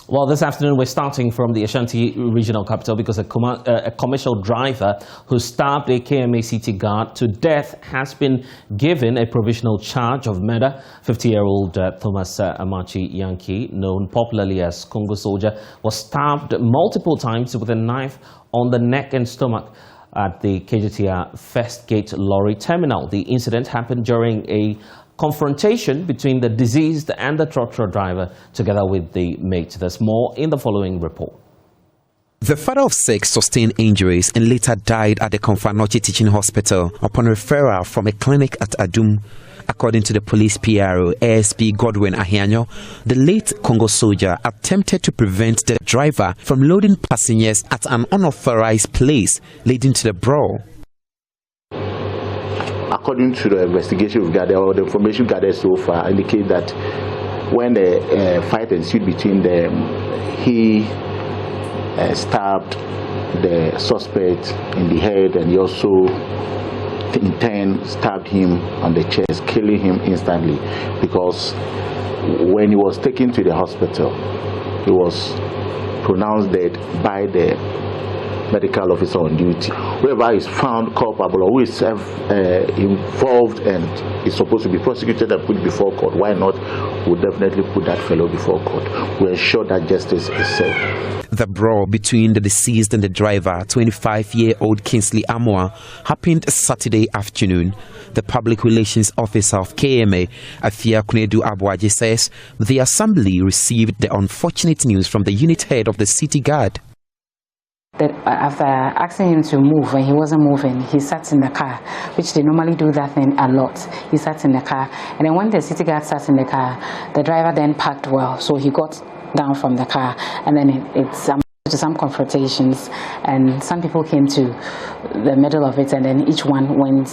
Well, this afternoon we're starting from the Ashanti regional capital because a commercial driver who stabbed a KMA city guard to death has been given a provisional charge of murder. 50-year-old Thomas Amachi Yankee, known popularly as Congo Soldier, was stabbed multiple times with a knife on the neck and stomach at the KGTR First Gate Lorry Terminal. The incident happened during a confrontation between the deceased and the tractor driver together with the mate. There's more in the following report. The father of 6 sustained injuries and later died at the Komfanochi Teaching Hospital upon referral from a clinic at Adum. According to the police PRO, ASP Godwin Ahianyo, the late Congo soldier attempted to prevent the driver from loading passengers at an unauthorized place, leading to the brawl. According to the investigation we've gathered, or the information gathered so far, indicate that when the fight ensued between them, he stabbed the suspect in the head, and he also in turn stabbed him on the chest, killing him instantly, because when he was taken to the hospital, he was pronounced dead by the medical officer on duty. Whoever is found culpable or who is involved and is supposed to be prosecuted and put before court, why not? We'll definitely put that fellow before court. We'll ensure that justice is served. The brawl between the deceased and the driver, 25-year-old Kingsley Amoa, happened Saturday afternoon. The public relations officer of KMA, Afia Kunedu Abuaje, says the assembly received the unfortunate news from the unit head of the city guard. That after asking him to move, when he wasn't moving, he sat in the car, which they normally do that thing a lot. He sat in the car, and then when the city guard sat in the car, the driver then parked well, so he got down from the car, and then it's to some confrontations, and some people came to the middle of it, and then each one went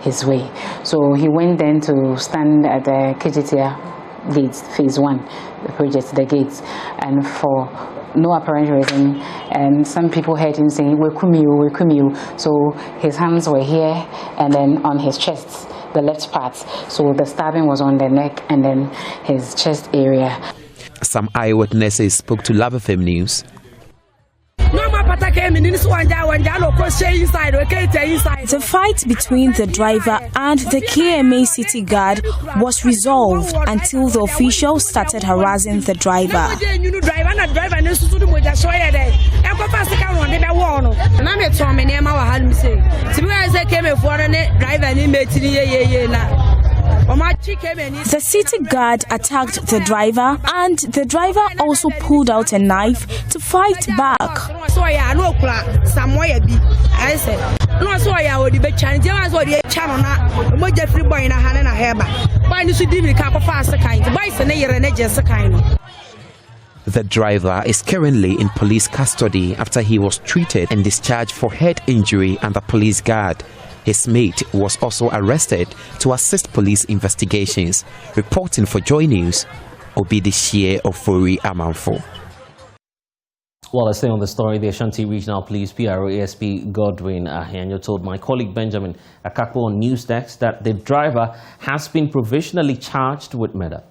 his way. So he went then to stand at the KGTR gates, phase 1, the project, the gates, and for no apparent reason, and some people heard him saying, "Wekumiu." So his hands were here and then on his chest, the left part. So the stabbing was on the neck and then his chest area. Some eyewitnesses spoke to Love FM News. The fight between the driver and the KMA city guard was resolved until the official started harassing the driver. The city guard attacked the driver, and the driver also pulled out a knife to fight back. The driver is currently in police custody after he was treated and discharged for head injury under police guard. His mate was also arrested to assist police investigations. Reporting for Joy News, Obidishie Ofori Amanfo. Well, let's stay on the story. The Ashanti Regional Police PRO ASP Godwin Ahianyo told my colleague Benjamin Akakpo on News Desk that the driver has been provisionally charged with murder.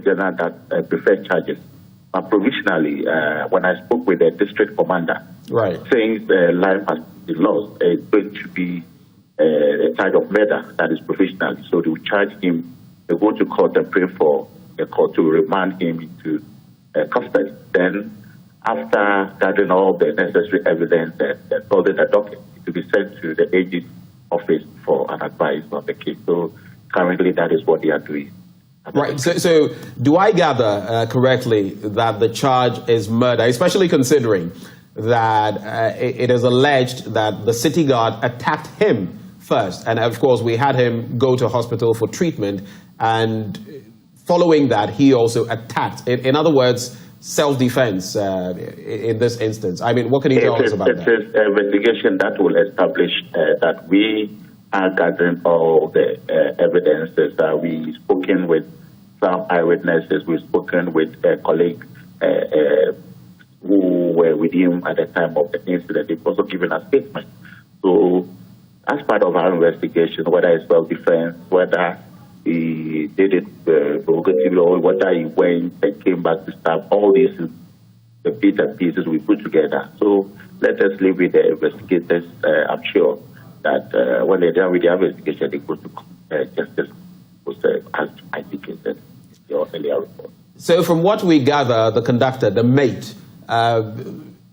General that preferred charges. But provisionally, when I spoke with the district commander, saying the life has been lost, it's going to be a charge of murder that is provisional. So they will charge him, they go to court and pray for the court to remand him into custody. Then, after gathering all the necessary evidence and holding the docket, it will be sent to the AG's office for an advice on the case. So currently, that is what they are doing. Right. So do I gather correctly that the charge is murder, especially considering that it is alleged that the city guard attacked him first, and of course we had him go to hospital for treatment, and following that he also attacked. In other words, self-defense in this instance? I mean, what can you tell us about that? It is an investigation that will establish that we are gathering all the evidences. We've spoken with some eyewitnesses. We've spoken with a colleague who were with him at the time of the incident. They've also given a statement. So, as part of our investigation, whether it's self-defense, whether he did it provocatively, or whether he went and came back to stab, all these the bits and pieces we put together. So let us leave with the investigators. I'm sure that when they're done with the investigation, they go to justice, as indicated in your earlier report. So from what we gather, the conductor, the mate,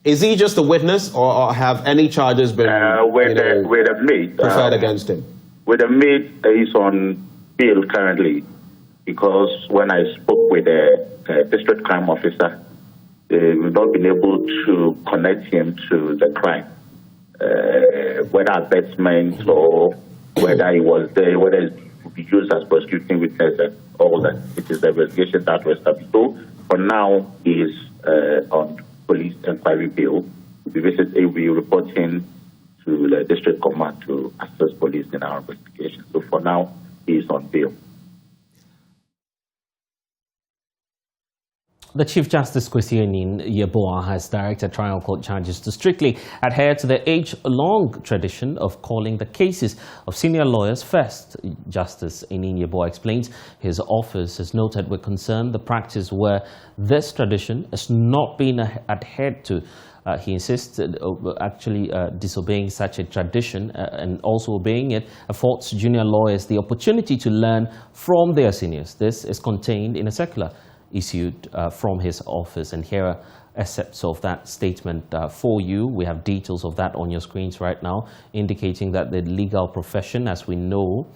is he just a witness, or have any charges been with the mate preferred against him? With the mate, he's on bail currently, because when I spoke with the district crime officer, we've not been able to connect him to the crime, whether abetment or whether he was there, whether it would be used as prosecuting witness, and all that. It is the investigation that was established. So for now, he is on police inquiry bail. He'll be reporting to the district command to assist police in our investigation. So for now, he is on bail. The Chief Justice Kwesi Yeboah has directed trial court judges to strictly adhere to the age-long tradition of calling the cases of senior lawyers first. Justice Yeboah explains his office has noted with concern the practice where this tradition is not being adhered to. He insisted actually disobeying such a tradition and also obeying it affords junior lawyers the opportunity to learn from their seniors. This is contained in a circular issued from his office, and here are excerpts of that statement for you. We have details of that on your screens right now, indicating that the legal profession, as we know,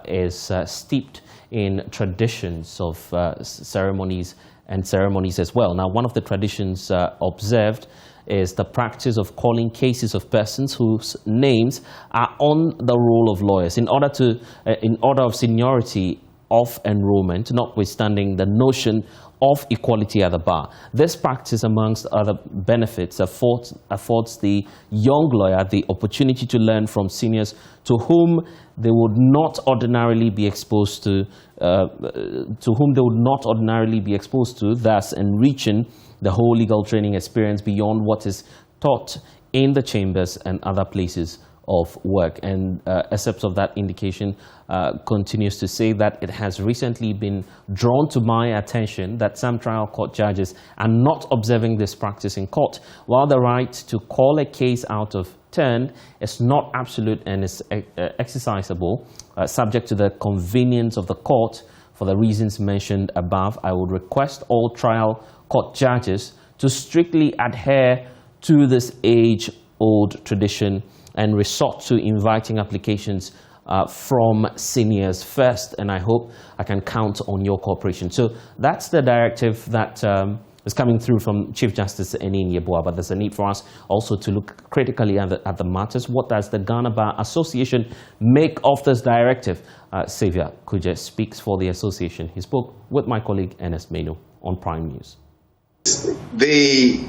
is steeped in traditions of ceremonies as well. Now, one of the traditions observed is the practice of calling cases of persons whose names are on the roll of lawyers in order of seniority of enrollment, notwithstanding the notion of equality at the bar. This practice, amongst other benefits, affords the young lawyer the opportunity to learn from seniors to whom they would not ordinarily be exposed to, thus enriching the whole legal training experience beyond what is taught in the chambers and other places of work. And excerpts of that indication continues to say that it has recently been drawn to my attention that some trial court judges are not observing this practice in court, while the right to call a case out of turn is not absolute and is exercisable, subject to the convenience of the court. For the reasons mentioned above, I would request all trial court judges to strictly adhere to this age-old tradition and resort to inviting applications from seniors first. And I hope I can count on your cooperation. So that's the directive that is coming through from Chief Justice Yeboah. But there's a need for us also to look critically at the matters. What does the Ghana Bar Association make of this directive? Xavier Kuje speaks for the association. He spoke with my colleague Ernest Meno on Prime News. The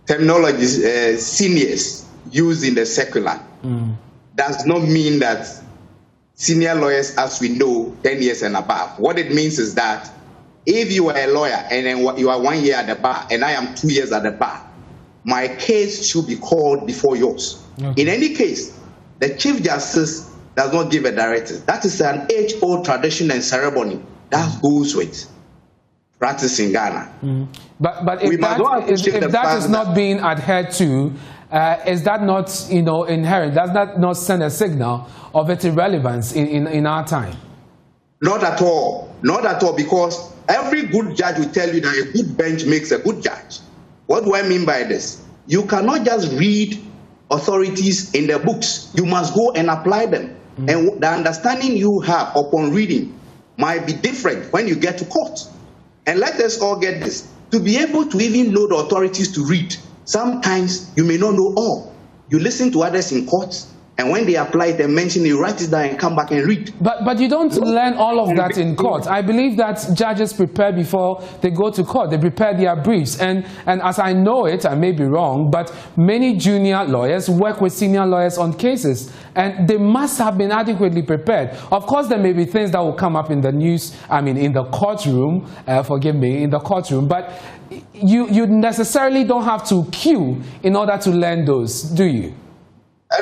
terminology seniors used in the circular does not mean that senior lawyers, as we know, 10 years and above. What it means is that if you are a lawyer and then you are 1 year at the bar and I am 2 years at the bar, my case should be called before yours. Okay. In any case, the Chief Justice does not give a directive. That is an age-old tradition and ceremony that goes with practice in Ghana. But if that is not being adhered to, is that not, inherent? Does that not send a signal of its irrelevance in our time? Not at all. Not at all, because every good judge will tell you that a good bench makes a good judge. What do I mean by this? You cannot just read authorities in the books. You must go and apply them. And the understanding you have upon reading might be different when you get to court. And let us all get this. To be able to even know the authorities to read, sometimes you may not know all. You listen to others in court, And when they apply it and mention it, write it down and come back and read. But you don't learn all of that in court. I believe that judges prepare before they go to court. They prepare their briefs. And as I know it, I may be wrong, but many junior lawyers work with senior lawyers on cases. And they must have been adequately prepared. Of course, there may be things that will come up in the news, in the courtroom, forgive me, in the courtroom. But you necessarily don't have to queue in order to learn those, do you?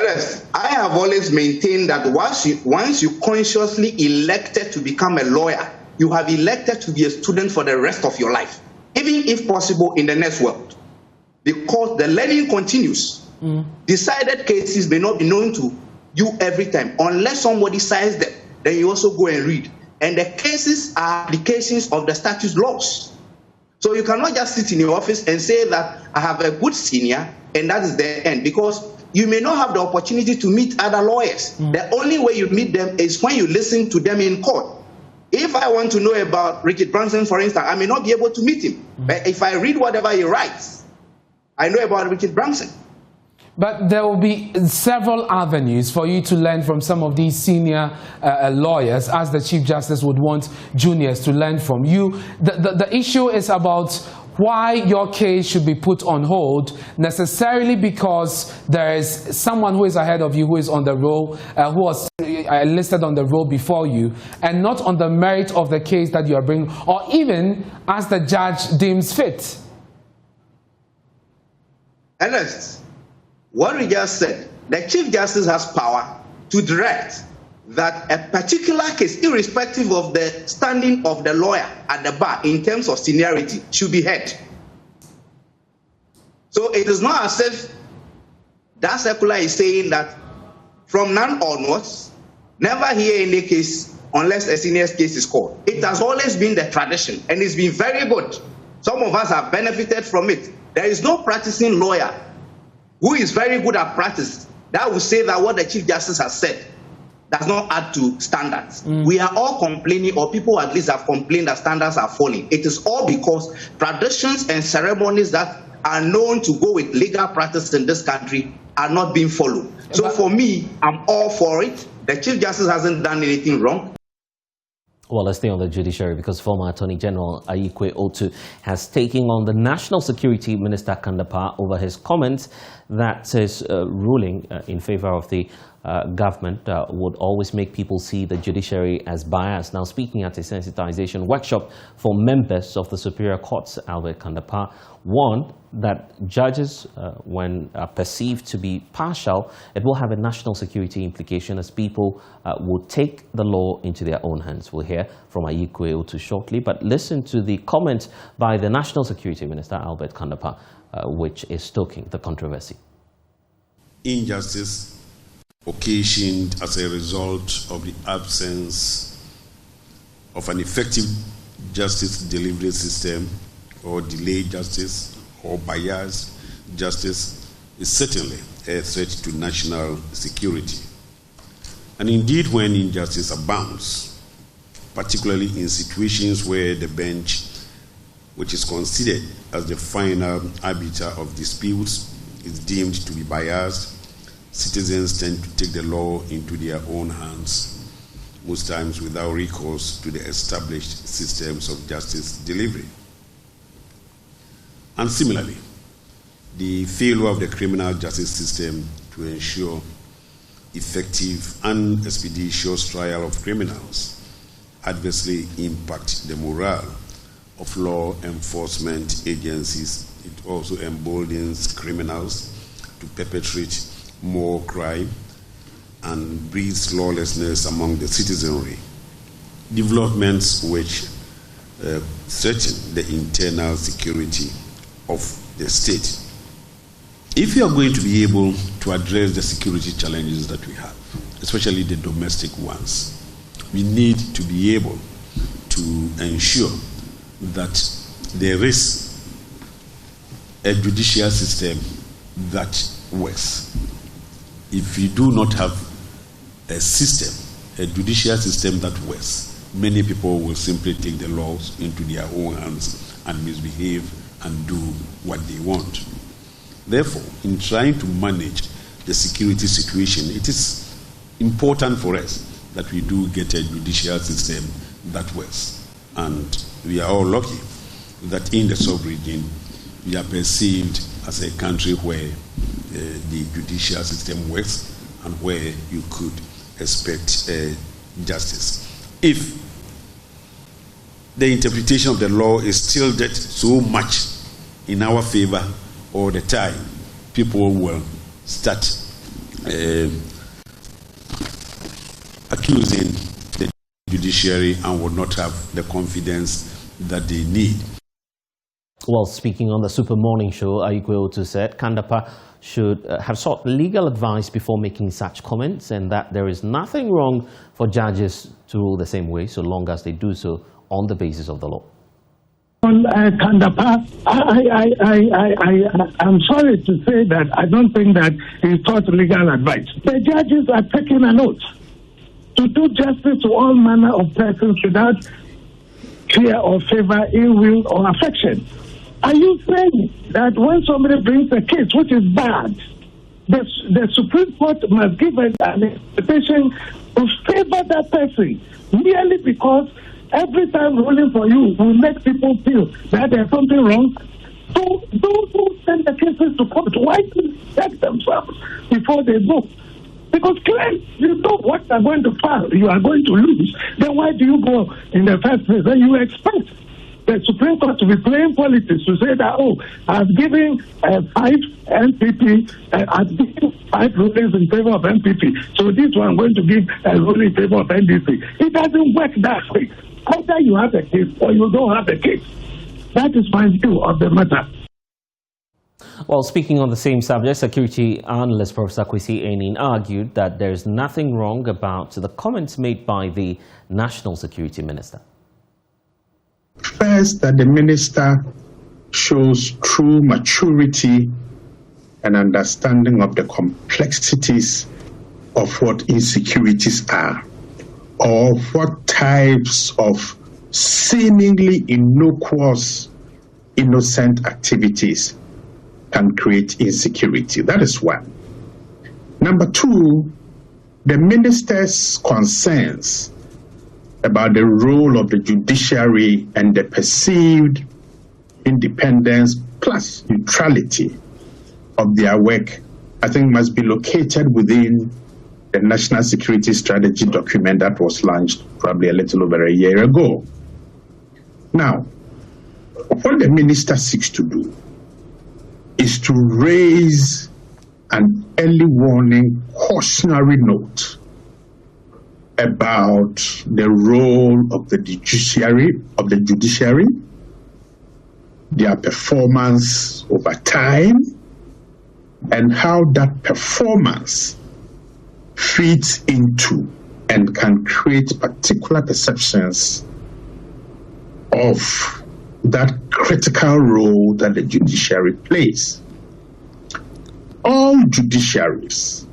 Yes, I have always maintained that once you consciously elected to become a lawyer, you have elected to be a student for the rest of your life, even if possible in the next world, because the learning continues. Decided cases may not be known to you every time, unless somebody signs them, then you also go and read. And the cases are applications of the statute laws. So you cannot just sit in your office and say that I have a good senior and that is the end, because you may not have the opportunity to meet other lawyers. The only way you meet them is when you listen to them in court. If I want to know about Richard Branson, for instance, I may not be able to meet him. But if I read whatever he writes, I know about Richard Branson. But there will be several avenues for you to learn from some of these senior lawyers, as the Chief Justice would want juniors to learn from you. The issue is about why your case should be put on hold, necessarily because there is someone who is ahead of you, who is on the roll, who was listed on the roll before you, and not on the merit of the case that you are bringing, or even as the judge deems fit. Analyst, what we just said, the Chief Justice has power to direct that a particular case, irrespective of the standing of the lawyer at the bar in terms of seniority, should be heard. So it is not as if that circular is saying that from now onwards, never hear any case unless a senior's case is called. It has always been the tradition, and it's been very good. Some of us have benefited from it. There is no practicing lawyer who is very good at practice that will say that what the Chief Justice has said does not add to standards. We are all complaining, or people at least have complained that standards are falling. It is all because traditions and ceremonies that are known to go with legal practice in this country are not being followed. So for me, I'm all for it. The Chief Justice hasn't done anything wrong. Well, let's stay on the judiciary, because former Attorney General Ayikwe Otu has taken on the National Security Minister Kandapa over his comments that his ruling in favor of the government would always make people see the judiciary as biased. Now, speaking at a sensitization workshop for members of the Superior Courts, Albert Kandapa warned that judges, when perceived to be partial, it will have a national security implication, as people will take the law into their own hands. We'll hear from Ayikwe Otu shortly, but listen to the comment by the National Security Minister, Albert Kandapa, which is stoking the controversy. Injustice occasioned as a result of the absence of an effective justice delivery system, or delayed justice, or biased justice, is certainly a threat to national security. And indeed, when injustice abounds, particularly in situations where the bench, which is considered as the final arbiter of disputes, is deemed to be biased, citizens tend to take the law into their own hands, most times without recourse to the established systems of justice delivery. And similarly, the failure of the criminal justice system to ensure effective and expeditious trial of criminals adversely impact the morale of law enforcement agencies. It also emboldens criminals to perpetrate more crime and breeds lawlessness among the citizenry, developments which threaten the internal security of the state. If you are going to be able to address the security challenges that we have, especially the domestic ones, we need to be able to ensure that there is a judicial system that works. If you do not have a system, a judicial system that works, many people will simply take the laws into their own hands and misbehave and do what they want. Therefore, in trying to manage the security situation, it is important for us that we do get a judicial system that works. And we are all lucky that in the sub-region, we are perceived as a country where the judicial system works and where you could expect justice. If the interpretation of the law is tilted so much in our favor all the time, people will start accusing the judiciary and will not have the confidence that they need. Well, speaking on the Super Morning Show, Ayikwe said Kandapa should have sought legal advice before making such comments, and that there is nothing wrong for judges to rule the same way so long as they do so on the basis of the law. On Kandapa, I'm sorry to say that I don't think that he sought legal advice. The judges are taking an oath to do justice to all manner of persons without fear or favor, ill will or affection. Are you saying that when somebody brings a case which is bad, the Supreme Court must give an interpretation to favor that person merely because every time ruling for you will make people feel that there's something wrong? So those who send the cases to court, why do they check themselves before they go? Because clearly, you know what you are going to file, you are going to lose. Then why do you go in the first place? Then you expect the Supreme Court to be playing politics to say that, oh, I've given 5 MPP, I've given 5 rulings in favor of MPP, so this one I'm going to give a ruling in favor of NDC. It doesn't work that way. Either you have a case or you don't have a case. That is my view of the matter. Well, speaking on the same subject, security analyst Professor Kwesi Enin argued that there is nothing wrong about the comments made by the National Security Minister. First, that the minister shows true maturity and understanding of the complexities of what insecurities are, or what types of seemingly innocuous, innocent activities can create insecurity. That is one. Number two, the minister's concerns about the role of the judiciary and the perceived independence plus neutrality of their work, I think must be located within the National Security Strategy document that was launched probably a little over a year ago. Now, what the minister seeks to do is to raise an early warning cautionary note about the role of the judiciary, their performance over time, and how that performance feeds into and can create particular perceptions of that critical role that the judiciary plays. All judiciaries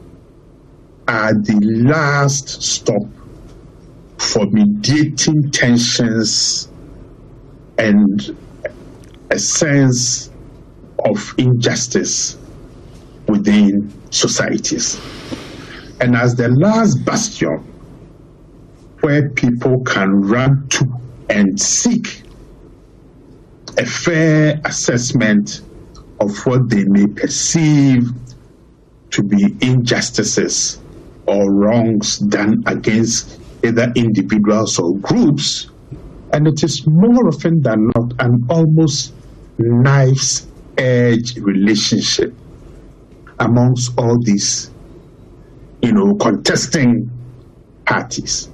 are the last stop for mediating tensions and a sense of injustice within societies. And as the last bastion where people can run to and seek a fair assessment of what they may perceive to be injustices or wrongs done against either individuals or groups, and it is more often than not an almost knife's edge relationship amongst all these, contesting parties.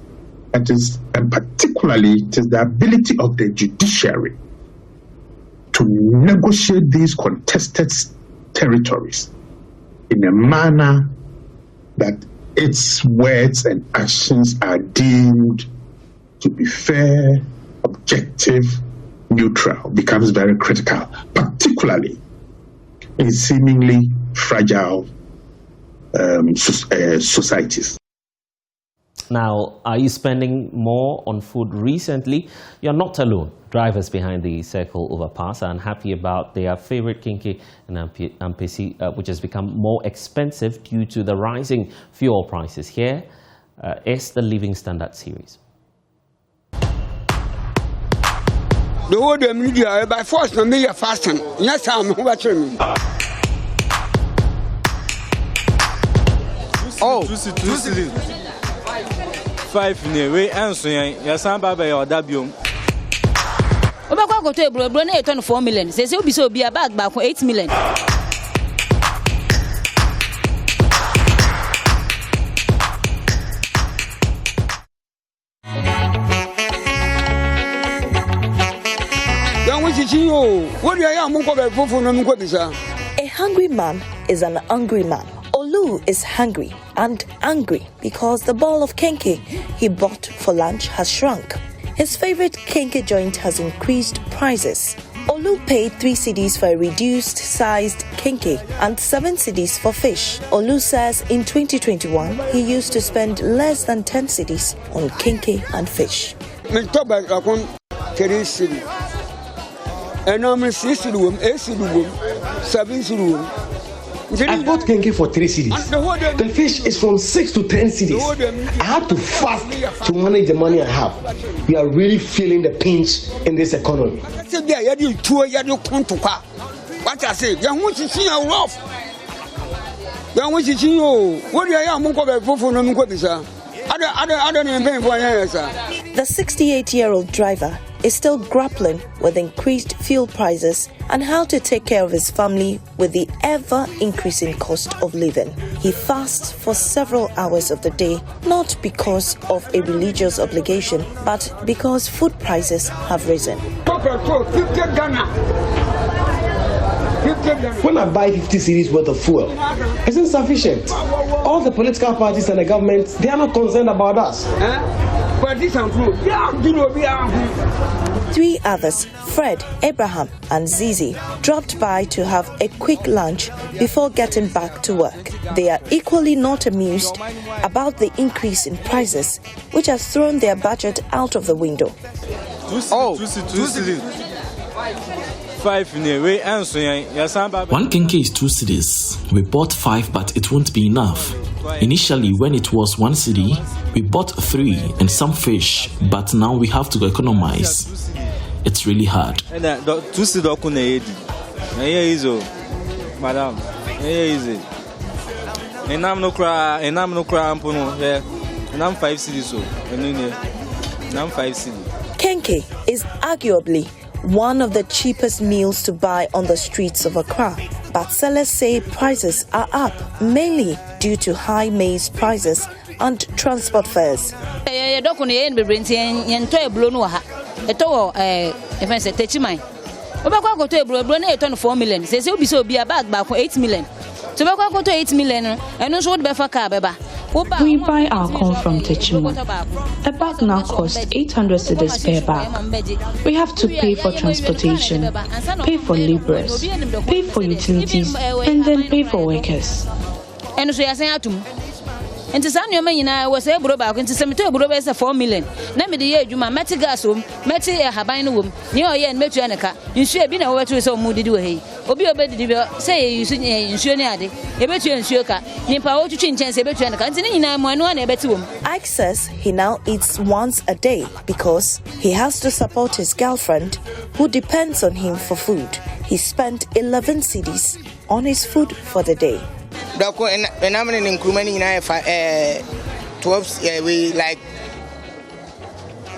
And particularly, it is the ability of the judiciary to negotiate these contested territories in a manner that its words and actions are deemed to be fair, objective, neutral, becomes very critical, particularly in seemingly fragile societies. Now, are you spending more on food recently? You're not alone. Drivers behind the Circle overpass are unhappy about their favorite kinky and ampesi, which has become more expensive due to the rising fuel prices. Here is the Living Standard series. The whole media by force no me fasting. Yes, I'm watching me. Oh, 5 we answer yes am baba your dabium. Obakwa go to ebro na e turn 4 million. Say obi so obi bag back 8 million. A hungry man is an hungry man. Olu is hungry and angry because the ball of kenke he bought for lunch has shrunk. His favorite kenke joint has increased prices. Olu paid 3 cedis for a reduced-sized kenke and 7 cedis for fish. Olu says in 2021 he used to spend less than 10 cedis on kenke and fish. I bought kenke for 3 cedis. The fish is from 6 to 10 cedis. I had to fast to manage the money I have. We are really feeling the pinch in this economy. What I say, the 68-year-old driver is still grappling with increased fuel prices and how to take care of his family with the ever-increasing cost of living. He fasts for several hours of the day, not because of a religious obligation, but because food prices have risen. When I buy 50 cedis worth of fuel, it's insufficient. All the political parties and the government, they are not concerned about us. 3 others, Fred, Abraham and Zizi, dropped by to have a quick lunch before getting back to work. They are equally not amused about the increase in prices, which has thrown their budget out of the window. 5 we answer yes am baba. 1 kenke is 2 cedis. We bought 5, but it won't be enough. Initially, when it was 1 cedi, we bought 3 and some fish, but now we have to economize. It's really hard. 2 cedi okuna edi. Easy, madam. Easy. Enam no kra ampono. Enam 5 cedis so. Enam 5 cedi. Kenke is arguably one of the cheapest meals to buy on the streets of Accra. But sellers say prices are up, mainly due to high maize prices and transport fares. We buy our corn from Techima. A bag now costs 800 cedis per bag. We have to pay for transportation, pay for laborers, pay for utilities, and then pay for workers. And to San Yamina was a broback into some 4 million. Name the year you met gas room, met a habinum, near and metrianica. You should have been over to so moody do he. Obi obedi say you should insure a bet you insure car. Nipa to change a betrianica, and in a betum. Ike says he now eats once a day because he has to support his girlfriend who depends on him for food. He spent 11 cedis on his food for the day. And I'm in increment in 12 we like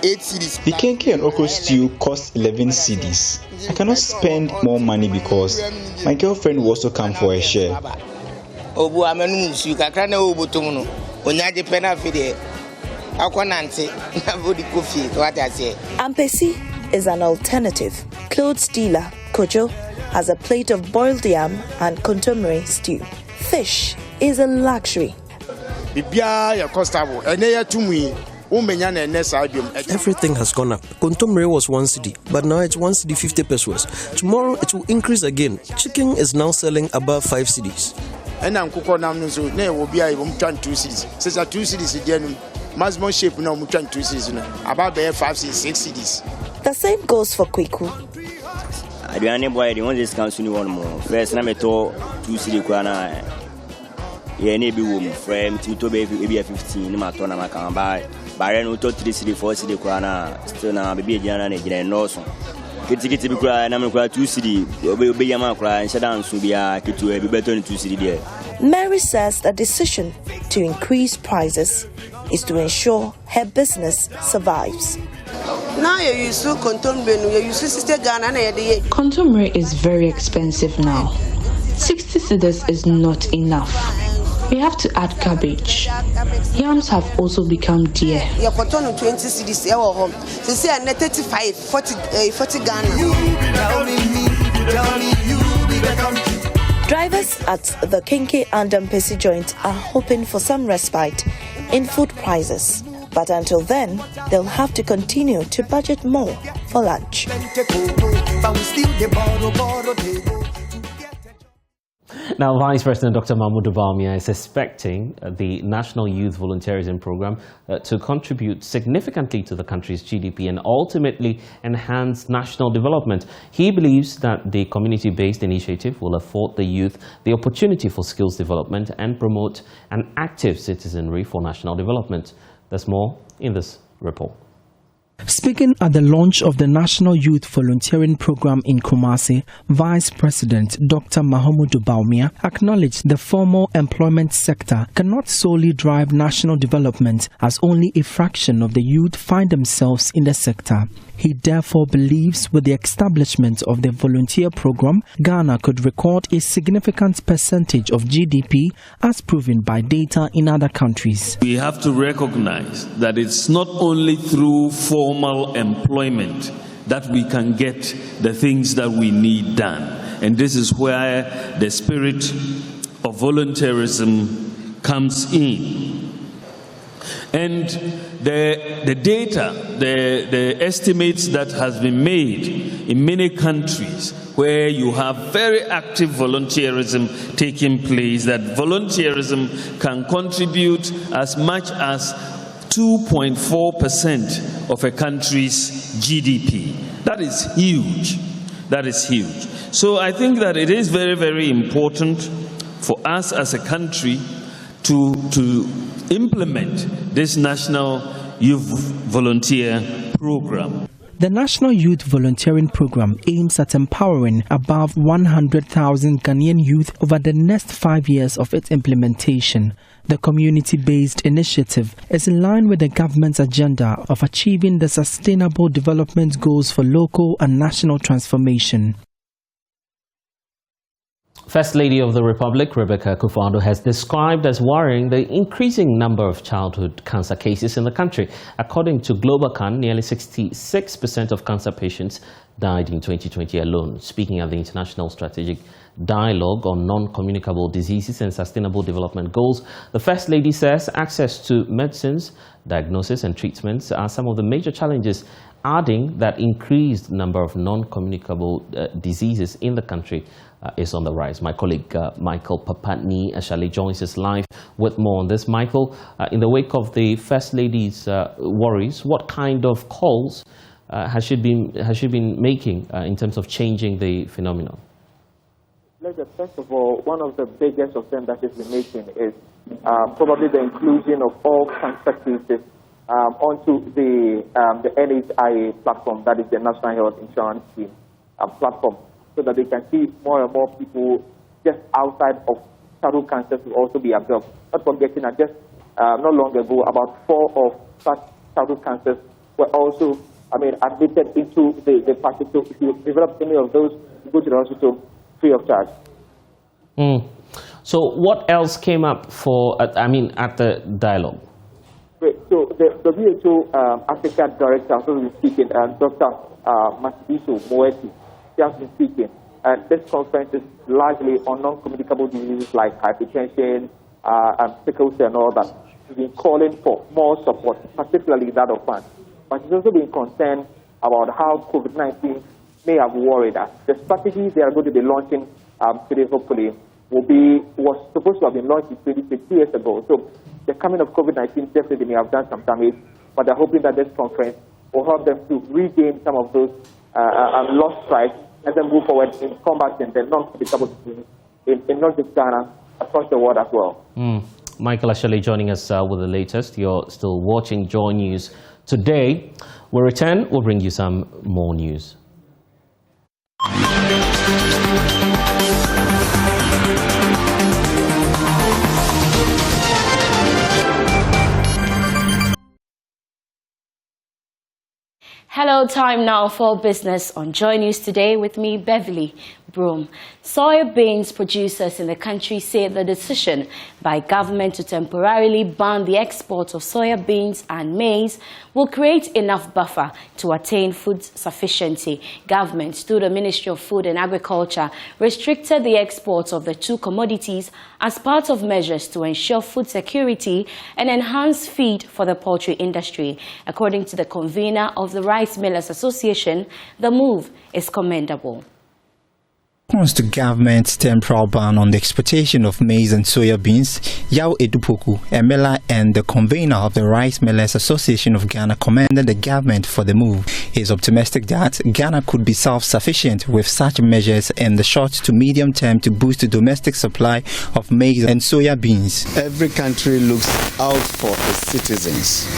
8 cedis. The kenke and okra stew cost 11 cedis. I cannot spend more money because my girlfriend will also come for a share. Ampesi is an alternative. Clothes dealer Kojo has a plate of boiled yam and contemporary stew. Fish is a luxury. Everything has gone up. Contemporary was 1 cedi, but now it's 1 cedi 50 pesos. Tomorrow it will increase again. Chicken is now selling above 5 cedis. And I'm cooking now, so there will be a 2 cedis. Says a 2 cedis again. Maximum shape now, 2 cedis. About 5 6 cedis. The same goes for Kweku. Aduane boy, the one this council one more. First, na me to 2 cedi kwana. Yeah, ne bi wo mu frame to be 15 ni ma to na maka ba. Bare no to 3 cedi 4 cedi kwana. Still na be ejana na ejina no so. Kiti bi kura na me kura 2 cedi. Obe yama kura nshada nso bia kitu e bi beto ni 2 cedi there. Mary says the decision to increase prices is to ensure her business survives. Contemporary is very expensive now. 60 cedis is not enough. We have to add cabbage. Yams have also become dear. 20 cedis, 35, 40 Ghana. Drivers at the Kinky and Mpesi joint are hoping for some respite in food prices. But until then, they'll have to continue to budget more for lunch. Now, Vice President Dr. Mahmoud Bawumia is expecting the National Youth Volunteerism Program to contribute significantly to the country's GDP and ultimately enhance national development. He believes that the community-based initiative will afford the youth the opportunity for skills development and promote an active citizenry for national development. There's more in this report. Speaking at the launch of the National Youth Volunteering Program in Kumasi, Vice President Dr. Mahmoud Bawumia acknowledged the formal employment sector cannot solely drive national development, as only a fraction of the youth find themselves in the sector. He therefore believes with the establishment of the volunteer program, Ghana could record a significant percentage of GDP as proven by data in other countries. We have to recognize that it's not only through formal employment that we can get the things that we need done. And this is where the spirit of volunteerism comes in. And the data, the estimates that has been made in many countries where you have very active volunteerism taking place, that volunteerism can contribute as much as 2.4% of a country's GDP. That is huge. That is huge. So I think that it is very, very important for us as a country to implement this National Youth Volunteer Program. The National Youth Volunteering Program aims at empowering above 100,000 Ghanaian youth over the next 5 years of its implementation. The community-based initiative is in line with the government's agenda of achieving the sustainable development goals for local and national transformation. First Lady of the Republic, Rebecca Akufo-Addo, has described as worrying the increasing number of childhood cancer cases in the country. According to Globalcan, nearly 66% of cancer patients died in 2020 alone. Speaking at the International Strategic Dialogue on Non-Communicable Diseases and Sustainable Development Goals, the First Lady says access to medicines, diagnosis and treatments are some of the major challenges, adding that increased number of non-communicable diseases in the country is on the rise. My colleague Michael Papatni Ashali joins us live with more on this. Michael, in the wake of the First Lady's worries, what kind of calls has she been making in terms of changing the phenomenon? First of all, one of the biggest of them that she's been making is probably the inclusion of all cancer cases onto the NHIA platform, that is the National Health Insurance Scheme platform, so that they can see more and more people just outside of childhood cancers will also be absorbed. Not forgetting that just not long ago, about 4 of such childhood cancers were also, admitted into the package. So if you develop any of those, you go to the hospital free of charge. So what else came up at the dialogue? Great. So the WHO Africa Director has been speaking, Dr. Masibiso Moeti, she has been speaking. And this conference is largely on non-communicable diseases like hypertension and sickle cell and all that. She's been calling for more support, particularly that of funds. But she's also been concerned about how COVID-19 may have worried us. The strategy they are going to be launching today, hopefully, was supposed to have been launched 2 years ago. So the coming of COVID-19 definitely may have done some damage, but they're hoping that this conference will help them to regain some of those lost strides and then move forward in combating the non-predictable diseases in not just Ghana, across the world as well. Michael Ashale joining us with the latest. You're still watching Joy News today. We'll return, we'll bring you some more news. Hello, time now for business on Joy News today with me, Beverly Broom. Soya beans producers in the country say the decision by government to temporarily ban the export of soya beans and maize will create enough buffer to attain food sufficiency. Government, through the Ministry of Food and Agriculture, restricted the export of the two commodities as part of measures to ensure food security and enhance feed for the poultry industry. According to the convener of the Rice Millers Association, the move is commendable. In response to government's temporal ban on the exportation of maize and soya beans, Yao Edupoku, Emela, and the convener of the Rice Millers Association of Ghana commended the government for the move. He is optimistic that Ghana could be self-sufficient with such measures in the short to medium term to boost the domestic supply of maize and soya beans. Every country looks out for its citizens,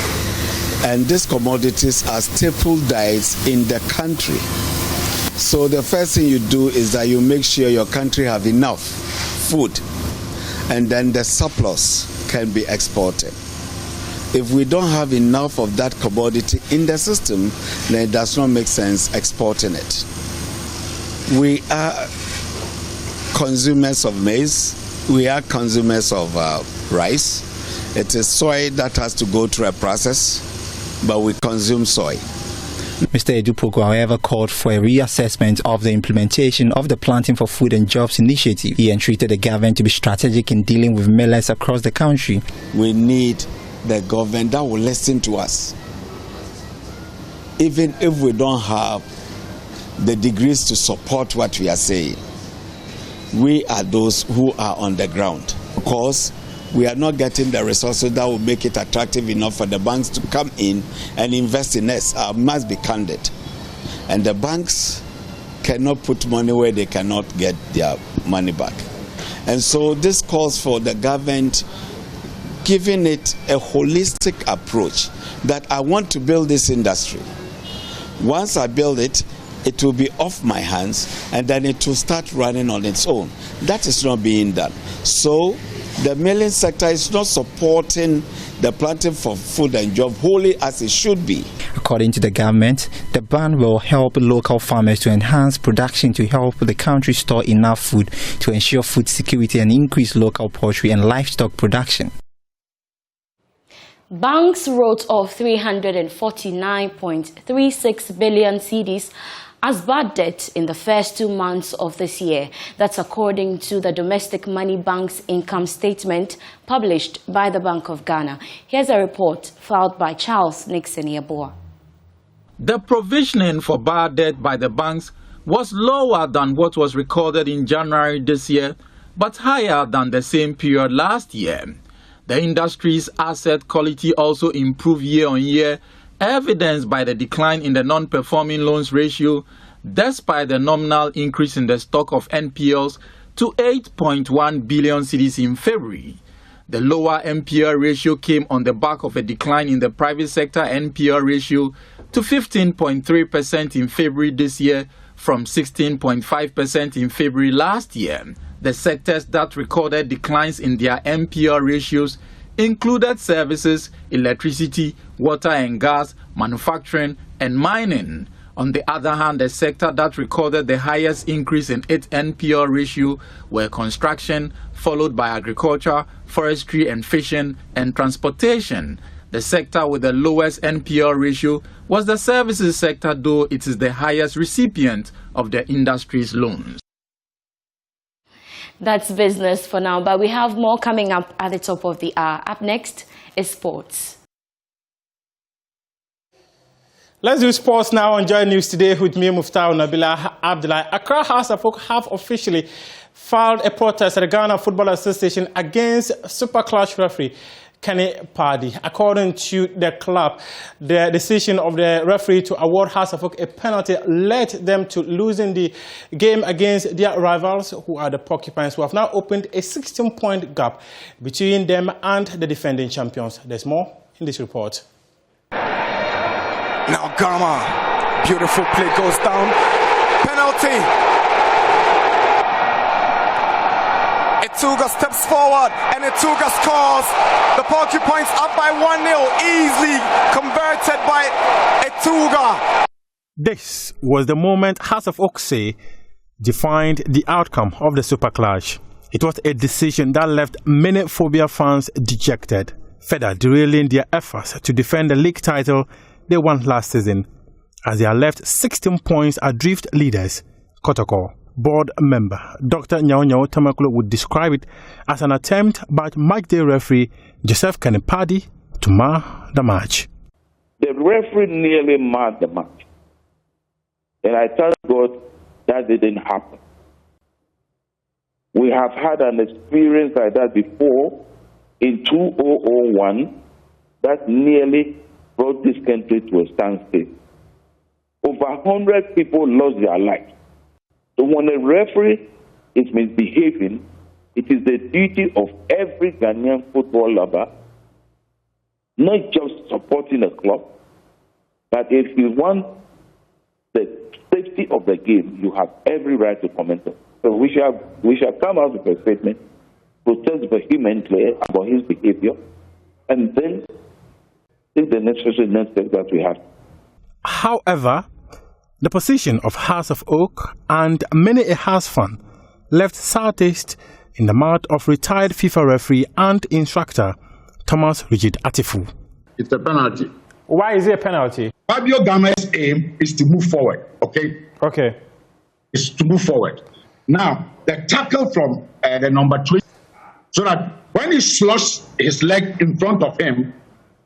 and these commodities are staple diets in the country. So the first thing you do is that you make sure your country have enough food, and then the surplus can be exported. If we don't have enough of that commodity in the system, then it does not make sense exporting it. We are consumers of maize, we are consumers of rice. It is soy that has to go through a process, but we consume soy. Mr. Edupoku, however, called for a reassessment of the implementation of the Planting for Food and Jobs initiative. He entreated the government to be strategic in dealing with millers across the country. We need the government that will listen to us. Even if we don't have the degrees to support what we are saying, we are those who are on the ground. Of course, we are not getting the resources that will make it attractive enough for the banks to come in and invest in us. I must be candid. And the banks cannot put money where they cannot get their money back. And so this calls for the government giving it a holistic approach that I want to build this industry. Once I build it, it will be off my hands and then it will start running on its own. That is not being done. So the milling sector is not supporting the Planting for Food and Job wholly as it should be. According to the government, the ban will help local farmers to enhance production to help the country store enough food to ensure food security and increase local poultry and livestock production. Banks wrote off 349.36 billion cedis as bad debt in the first 2 months of this year. That's according to the Domestic Money Bank's income statement published by the Bank of Ghana. Here's a report filed by Charles Nixon Yeboah. The provisioning for bad debt by the banks was lower than what was recorded in January this year, but higher than the same period last year. The industry's asset quality also improved year on year, evidenced by the decline in the non-performing loans ratio, despite the nominal increase in the stock of NPLs to 8.1 billion cedis in February. The lower NPL ratio came on the back of a decline in the private sector NPL ratio to 15.3% in February this year from 16.5% in February last year. The sectors that recorded declines in their NPL ratios included services, electricity, water and gas, manufacturing, and mining. On the other hand, the sector that recorded the highest increase in its NPL ratio were construction, followed by agriculture, forestry and fishing, and transportation. The sector with the lowest NPL ratio was the services sector, though it is the highest recipient of the industry's loans. That's business for now, but we have more coming up at the top of the hour. Up next is sports. Let's do sports now on Joy News today with me, Muftau Nabila Abdullah. Accra House of Folk have officially filed a protest at the Ghana Football Association against Super Clash referee Kenny Paddy. According to the club, the decision of the referee to award Hearts of Oak a penalty led them to losing the game against their rivals, who are the Porcupines, who have now opened a 16-point gap between them and the defending champions. There's more in this report. Now Gama, beautiful play goes down. Penalty. Etuga steps forward and Etuga scores. The Porcupines up by 1-0, easily converted by Etuga. This was the moment Hearts of Oak say defined the outcome of the Super Clash. It was a decision that left many Phobia fans dejected, further derailing their efforts to defend the league title they won last season, as they are left 16 points adrift leaders. Kotoko board member Dr. Nyao Tamaklo would describe it as an attempt by Midday referee Joseph Kenny-Paddy to mar the match. The referee nearly marred the match, and I thank God that didn't happen. We have had an experience like that before in 2001 that nearly brought this country to a standstill. Over 100 people lost their lives. So when a referee is misbehaving, it is the duty of every Ghanaian football lover, not just supporting a club, but if you want the safety of the game, you have every right to comment on. So we shall come out with a statement, protest vehemently about his behavior, and then take the necessary next step that we have. However, the position of Hearts of Oak and many a Hearts fan left sour taste in the mouth of retired FIFA referee and instructor Thomas Rigid Atifu. It's a penalty. Why is it a penalty? Fabio Gama's aim is to move forward, okay? Okay. It's to move forward. Now, the tackle from the number 3, so that when he slushed his leg in front of him,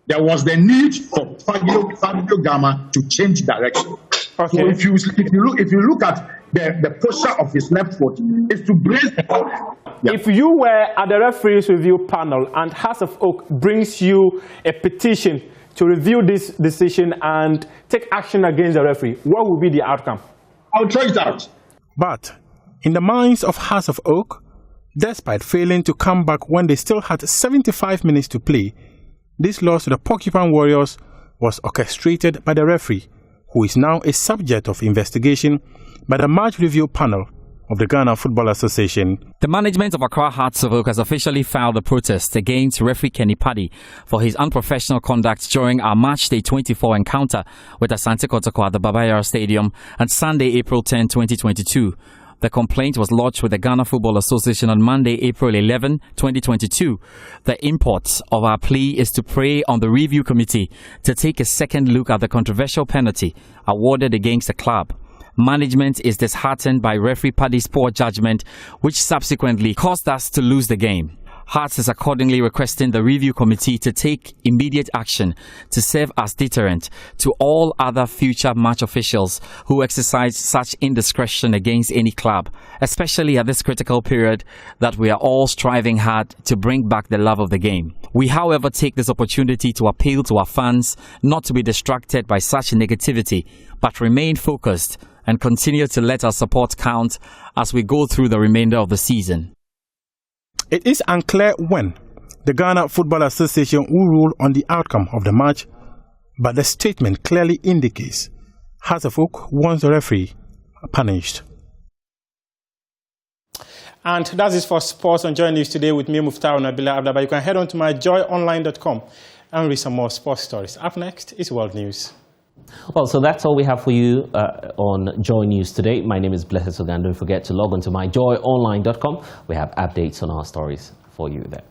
there was the need for Fabio Gama to change direction. Okay. So if you look at the posture of his left foot, is to brace the ball. Yeah. If you were at the referee's review panel and Hearts of Oak brings you a petition to review this decision and take action against the referee, what will be the outcome? I'll try it out. But in the minds of Hearts of Oak, despite failing to come back when they still had 75 minutes to play, this loss to the Porcupine Warriors was orchestrated by the referee, who is now a subject of investigation by the match review panel of the Ghana Football Association. The management of Accra Hearts of Oak has officially filed a protest against referee Kenny-Paddy for his unprofessional conduct during our March Day 24 encounter with Asante Kotoko at the Baba Yara Stadium on Sunday, April 10, 2022. The complaint was lodged with the Ghana Football Association on Monday, April 11, 2022. The import of our plea is to prey on the review committee to take a second look at the controversial penalty awarded against the club. Management is disheartened by referee Paddy's poor judgment, which subsequently caused us to lose the game. Hearts is accordingly requesting the review committee to take immediate action to serve as deterrent to all other future match officials who exercise such indiscretion against any club, especially at this critical period that we are all striving hard to bring back the love of the game. We, however, take this opportunity to appeal to our fans not to be distracted by such negativity, but remain focused and continue to let our support count as we go through the remainder of the season. It is unclear when the Ghana Football Association will rule on the outcome of the match, but the statement clearly indicates Hearts of Oak wants the referee punished. And that is for sports on Joy News today with me, Muftar Nabila Abdaba. You can head on to myjoyonline.com and read some more sports stories. Up next is World News. Well, so that's all we have for you on Joy News today. My name is Blessed Sogan. Don't forget to log on to myjoyonline.com. We have updates on our stories for you there.